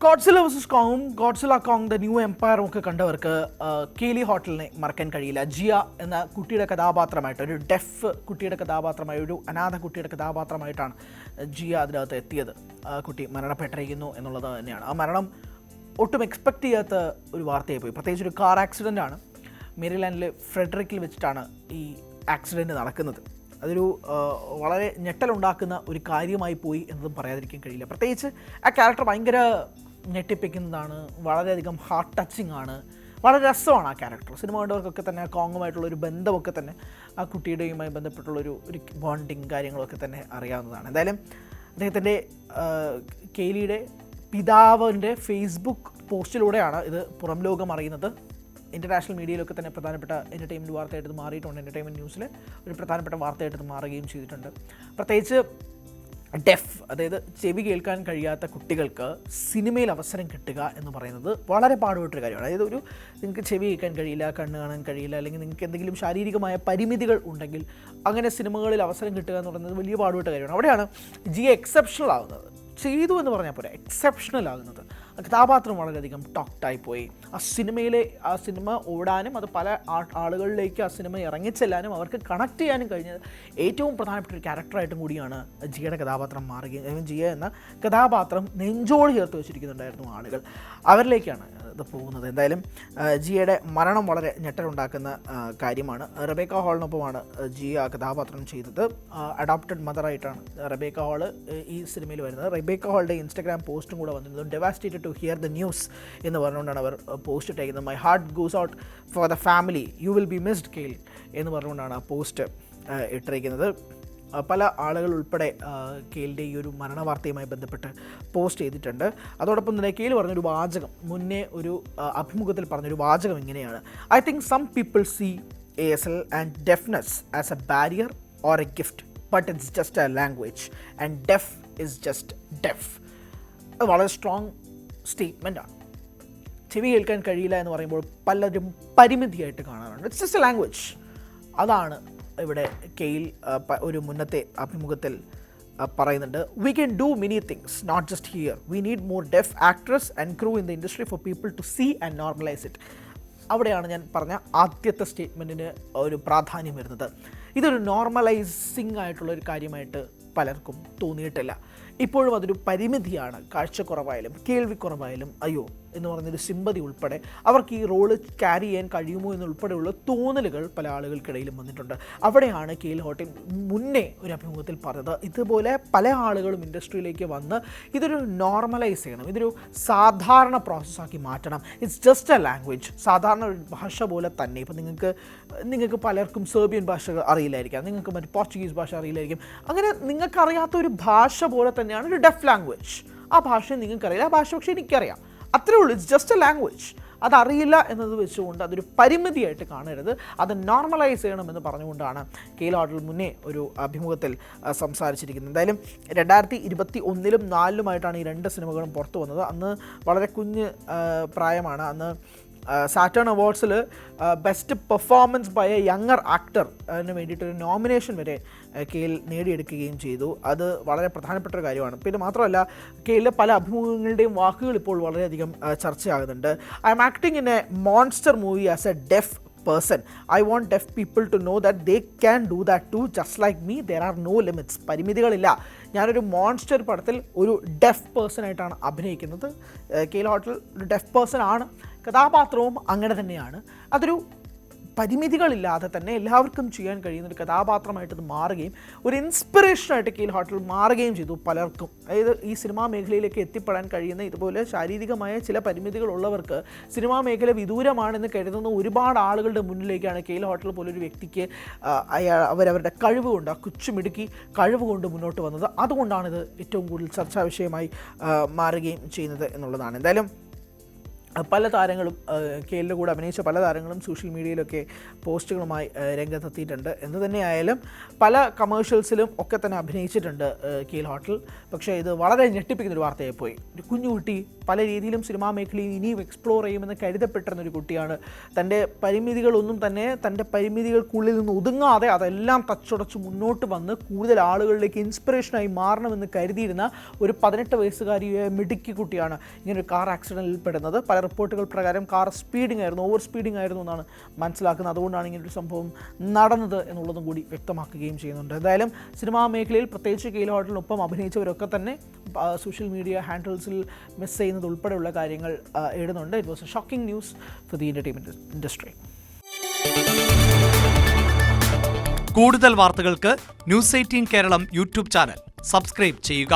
ഗോഡ്സില versus കോങ്ങും Godzilla Kong the new എംപയറും ഒക്കെ കണ്ടവർക്ക് കേലി ഹോട്ടലിനെ മറക്കാൻ കഴിയില്ല. ജിയ എന്ന കുട്ടിയുടെ കഥാപാത്രമായിട്ട്, ഒരു ഡെഫ് കുട്ടിയുടെ കഥാപാത്രമായി, ഒരു അനാഥ കുട്ടിയുടെ കഥാപാത്രമായിട്ടാണ് ജിയ അതിനകത്ത് എത്തിയത്. കുട്ടി മരണപ്പെട്ടിരിക്കുന്നു എന്നുള്ളത് തന്നെയാണ്. ആ മരണം ഒട്ടും എക്സ്പെക്റ്റ് ചെയ്യാത്ത ഒരു വാർത്തയായി പോയി. പ്രത്യേകിച്ച് ഒരു കാർ ആക്സിഡൻ്റാണ്. മേരിലാൻഡിലെ ഫ്രെഡറിക്കിൽ വെച്ചിട്ടാണ് ഈ ആക്സിഡൻറ്റ് നടക്കുന്നത്. അതൊരു വളരെ ഞെട്ടലുണ്ടാക്കുന്ന ഒരു കാര്യമായി പോയി എന്നതും പറയാതിരിക്കാൻ കഴിയില്ല. പ്രത്യേകിച്ച് ആ ക്യാരക്ടർ ഭയങ്കര ഞെട്ടിപ്പിക്കുന്നതാണ്, വളരെയധികം ഹാർട്ട് ടച്ചിങ് ആണ്, വളരെ രസമാണ് ആ ക്യാരക്ടർ. സിനിമ കണ്ടവർക്കൊക്കെ തന്നെ കോങ്ങുമായിട്ടുള്ളൊരു ബന്ധമൊക്കെ തന്നെ ആ കുട്ടിയുടെയുമായി ബന്ധപ്പെട്ടുള്ളൊരു ബോണ്ടിങ് കാര്യങ്ങളൊക്കെ തന്നെ അറിയാവുന്നതാണ്. എന്തായാലും അദ്ദേഹത്തിൻ്റെ കേലിയുടെ പിതാവിൻ്റെ ഫേസ്ബുക്ക് പോസ്റ്റിലൂടെയാണ് ഇത് പുറം ലോകം അറിയുന്നത്. ഇൻ്റർനാഷണൽ മീഡിയയിലൊക്കെ തന്നെ പ്രധാനപ്പെട്ട എൻ്റർടൈൻമെൻറ്റ് വാർത്തയായിട്ട് മാറിയിട്ടുണ്ട്. എൻ്റർടൈൻമെൻറ്റ് ന്യൂസിൽ ഒരു പ്രധാനപ്പെട്ട വാർത്തയായിട്ട് മാറുകയും ചെയ്തിട്ടുണ്ട്. പ്രത്യേകിച്ച് ഡെഫ്, അതായത് ചെവി കേൾക്കാൻ കഴിയാത്ത കുട്ടികൾക്ക് സിനിമയിൽ അവസരം കിട്ടുക എന്ന് പറയുന്നത് വളരെ പാടുപെട്ടൊരു കാര്യമാണ്. അതായത് നിങ്ങൾക്ക് ചെവി കേൾക്കാൻ കഴിയില്ല, കണ്ണ് കാണാൻ കഴിയില്ല, അല്ലെങ്കിൽ നിങ്ങൾക്ക് എന്തെങ്കിലും ശാരീരികമായ പരിമിതികൾ ഉണ്ടെങ്കിൽ അങ്ങനെ സിനിമകളിൽ അവസരം കിട്ടുക എന്ന് പറയുന്നത് വലിയ പാടുപെട്ട കാര്യമാണ്. അവിടെയാണ് ജിയ എക്സെപ്ഷണൽ ആകുന്നത്. ചെയ്തു എന്ന് പറഞ്ഞാൽ പോരാ, എക്സെപ്ഷണൽ ആകുന്നത്. കഥാപാത്രം വളരെയധികം ടോക്റ്റായി പോയി. ആ സിനിമ ഓടാനും അത് പല ആളുകളിലേക്ക് ആ സിനിമ ഇറങ്ങിച്ചെല്ലാനും അവർക്ക് കണക്ട് ചെയ്യാനും കഴിഞ്ഞത് ഏറ്റവും പ്രധാനപ്പെട്ട ഒരു ക്യാരക്ടറായിട്ടും കൂടിയാണ് ജിയയുടെ കഥാപാത്രം മാറുകയും. ജിയ എന്ന കഥാപാത്രം നെഞ്ചോട് ചേർത്ത് വെച്ചിരിക്കുന്നുണ്ടായിരുന്നു ആളുകൾ. അവരിലേക്കാണ് ഇത് പോകുന്നത്. എന്തായാലും ജിയയുടെ മരണം വളരെ ഞെട്ടലുണ്ടാക്കുന്ന കാര്യമാണ്. റെബേക്ക ഹാളിനൊപ്പമാണ് ജിയ കഥാപാത്രം ചെയ്തത്. അഡോപ്റ്റഡ് മദറായിട്ടാണ് റെബേക്ക ഹാൾ ഈ സിനിമയിൽ വരുന്നത്. റെബേക്ക ഹാളുടെ ഇൻസ്റ്റാഗ്രാം പോസ്റ്റും കൂടെ വന്നിരുന്നു. ഡെവാസ്റ്റേറ്റഡ് ടു ഹിയർ ദ ന്യൂസ് എന്ന് പറഞ്ഞുകൊണ്ടാണ് അവർ പോസ്റ്റ് ഇട്ടേക്കുന്നത്. My heart goes out for the family, you will be missed കെയിൽ എന്ന് പറഞ്ഞുകൊണ്ടാണ് ആ പോസ്റ്റ് ഇട്ടിരിക്കുന്നത്. പല ആളുകൾ ഉൾപ്പെടെ കെയിലിൻ്റെ ഈ ഒരു മരണ വാർത്തയുമായി ബന്ധപ്പെട്ട് പോസ്റ്റ് ചെയ്തിട്ടുണ്ട്. അതോടൊപ്പം തന്നെ കെയിൽ പറഞ്ഞൊരു വാചകം, മുന്നേ ഒരു അഭിമുഖത്തിൽ പറഞ്ഞൊരു വാചകം ഇങ്ങനെയാണ്: I think some people see ASL and deafness as a barrier or a gift, but it's just a language and deaf is just deaf. അത് വളരെ സ്ട്രോങ് സ്റ്റേറ്റ്മെൻറ്റാണ്. ചെവി കേൾക്കാൻ കഴിയില്ല എന്ന് പറയുമ്പോൾ പലരും പരിമിതിയായിട്ട് കാണാറുണ്ട്. It's just a language. അതാണ് ഇവിടെ കെയിൽ ഒരു മുന്നത്തെ അഭിമുഖത്തിൽ പറയുന്നുണ്ട്. We can do many things, not just here. We need more deaf actress and crew in the industry for people to see and normalise it. അവിടെയാണ് ഞാൻ പറഞ്ഞ ആദ്യത്തെ സ്റ്റേറ്റ്മെൻറ്റിന് ഒരു പ്രാധാന്യം വരുന്നത്. ഇതൊരു നോർമലൈസിങ് ആയിട്ടുള്ളൊരു കാര്യമായിട്ട് പലർക്കും തോന്നിയിട്ടില്ല. ഇപ്പോഴും അതൊരു പരിമിതിയാണ്. കാഴ്ചക്കുറവായാലും കേൾവിക്കുറവായാലും അയ്യോ എന്ന് പറഞ്ഞൊരു സിമ്പതി ഉൾപ്പെടെ അവർക്ക് ഈ റോള് ക്യാരി ചെയ്യാൻ കഴിയുമോ എന്നുൾപ്പെടെയുള്ള തോന്നലുകൾ പല ആളുകൾക്കിടയിലും വന്നിട്ടുണ്ട്. അവിടെയാണ് കെയിൽ ഹോട്ടൽ മുന്നേ ഒരു അഭിമുഖത്തിൽ പറഞ്ഞത്, ഇതുപോലെ പല ആളുകളും ഇൻഡസ്ട്രിയിലേക്ക് വന്ന് ഇതൊരു നോർമലൈസ് ചെയ്യണം, ഇതൊരു സാധാരണ പ്രോസസ്സാക്കി മാറ്റണം. ഇറ്റ്സ് ജസ്റ്റ് എ ലാംഗ്വേജ്, സാധാരണ ഒരു ഭാഷ പോലെ തന്നെ. ഇപ്പം നിങ്ങൾക്ക് പലർക്കും സെർബിയൻ ഭാഷ അറിയില്ലായിരിക്കാം, നിങ്ങൾക്ക് മറ്റ് പോർച്ചുഗീസ് ഭാഷ അറിയില്ലായിരിക്കും. അങ്ങനെ നിങ്ങൾക്കറിയാത്ത ഒരു ഭാഷ പോലെ തന്നെയാണ് ഒരു ഡെഫ് ലാംഗ്വേജ്. ആ ഭാഷ നിങ്ങൾക്കറിയില്ല, ആ ഭാഷ പക്ഷേ എനിക്കറിയാം, അത്രേ ഉള്ളൂ. It's just a language. അതറിയില്ല എന്നത് വെച്ചുകൊണ്ട് അതൊരു പരിമിതിയായിട്ട് കാണരുത്, അത് നോർമലൈസ് ചെയ്യണമെന്ന് പറഞ്ഞുകൊണ്ടാണ് കെയിൽ ഹോട്ടൽ മുന്നേ ഒരു അഭിമുഖത്തിൽ സംസാരിച്ചിരിക്കുന്നത്. എന്തായാലും 2021 ലും 2004 ഈ രണ്ട് സിനിമകളും പുറത്തു വന്നത്. അന്ന് വളരെ കുഞ്ഞ് പ്രായമാണ്. അന്ന് സാറ്റേൺ അവാർഡ്സിൽ best performance by a younger actor അതിന് വേണ്ടിയിട്ടൊരു നോമിനേഷൻ വരെ കെയിൽ നേടിയെടുക്കുകയും ചെയ്തു. അത് വളരെ പ്രധാനപ്പെട്ട ഒരു കാര്യമാണ്. പിന്നെ മാത്രമല്ല, കെയിലിലെ പല അഭിമുഖങ്ങളുടെയും വാക്കുകൾ ഇപ്പോൾ വളരെയധികം ചർച്ചയാകുന്നുണ്ട്. I'm acting in a monster movie as a deaf person. I want deaf people to know that they can do that too, just like me. There are no limits. പരിമിതികളില്ല. ഞാനൊരു മോൺസ്റ്റർ പടത്തിൽ ഒരു def person ആയിട്ടാണ് അഭിനയിക്കുന്നത്. കെയിൽ hotel ഒരു def person ആണ്, കഥാപാത്രവും അങ്ങനെ തന്നെയാണ്. അതൊരു പരിമിതികളില്ലാതെ തന്നെ എല്ലാവർക്കും ചെയ്യാൻ കഴിയുന്ന ഒരു കഥാപാത്രമായിട്ട് ഇത് മാറുകയും ഒരു ഇൻസ്പിറേഷനായിട്ട് കെയിൽ ഹോട്ടൽ മാറുകയും ചെയ്തു പലർക്കും. അതായത് ഈ സിനിമാ മേഖലയിലേക്ക് എത്തിപ്പെടാൻ കഴിയുന്ന ഇതുപോലെ ശാരീരികമായ ചില പരിമിതികളുള്ളവർക്ക് സിനിമാ മേഖല വിദൂരമാണെന്ന് കരുതുന്ന ഒരുപാട് ആളുകളുടെ മുന്നിലേക്കാണ് കെയിൽ ഹോട്ടൽ പോലൊരു വ്യക്തിക്ക് അവരവരുടെ കഴിവ് കൊണ്ട്, ആ കൊച്ചുമിടുക്കി കഴിവ് കൊണ്ട് മുന്നോട്ട് വന്നത്. അതുകൊണ്ടാണിത് ഏറ്റവും കൂടുതൽ ചർച്ചാ വിഷയമായി മാറുകയും ചെയ്യുന്നത് എന്നുള്ളതാണ്. എന്തായാലും പല താരങ്ങളും കെയിലിൻ്റെ കൂടെ അഭിനയിച്ച പല താരങ്ങളും സോഷ്യൽ മീഡിയയിലൊക്കെ പോസ്റ്റുകളുമായി രംഗത്തെത്തിയിട്ടുണ്ട്. എന്ത് തന്നെയായാലും പല കമേഴ്ഷ്യൽസിലും ഒക്കെ തന്നെ അഭിനയിച്ചിട്ടുണ്ട് കെയിൽ ഹോട്ടൽ. പക്ഷേ ഇത് വളരെ ഞെട്ടിപ്പിക്കുന്നൊരു വാർത്തയായി പോയി. ഒരു കുഞ്ഞുകുട്ടി പല രീതിയിലും സിനിമാ മേഖലയിൽ ഇനിയും എക്സ്പ്ലോർ ചെയ്യുമെന്ന് കരുതപ്പെട്ടിരുന്നൊരു കുട്ടിയാണ്. തൻ്റെ പരിമിതികളൊന്നും തന്നെ തൻ്റെ പരിമിതികൾക്കുള്ളിൽ നിന്ന് ഒതുങ്ങാതെ അതെല്ലാം തച്ചുടച്ച് മുന്നോട്ട് വന്ന് കൂടുതൽ ആളുകളിലേക്ക് ഇൻസ്പിറേഷനായി മാറണമെന്ന് കരുതിയിരുന്ന ഒരു 18 വയസ്സുകാരിയായ മിടുക്കി കുട്ടിയാണ് ഇങ്ങനൊരു കാർ ആക്സിഡൻറ്റിൽ പെടുന്നത്. പല റിപ്പോർട്ടുകൾ പ്രകാരം കാർ ഓവർ സ്പീഡിംഗ് ആയിരുന്നു എന്നാണ് മനസ്സിലാക്കുന്നത്. അതുകൊണ്ടാണ് ഇങ്ങനൊരു സംഭവം നടന്നത് എന്നുള്ളതും കൂടി വ്യക്തമാക്കുകയും ചെയ്യുന്നുണ്ട്. എന്തായാലും സിനിമാ മേഖലയിൽ പ്രത്യേകിച്ച് കെയിൽ ഹോട്ടലിനൊപ്പം അഭിനയിച്ചവരൊക്കെ തന്നെ സോഷ്യൽ മീഡിയ ഹാൻഡിൽസിൽ മിസ് ചെയ്യുന്നത് ഉൾപ്പെടെയുള്ള കാര്യങ്ങൾ എഴുതുന്നുണ്ട്. It was a shocking news for the entertainment industry. കൂടുതൽ വാർത്തകൾക്ക് News 18 Keralam YouTube channel subscribe ചെയ്യുക.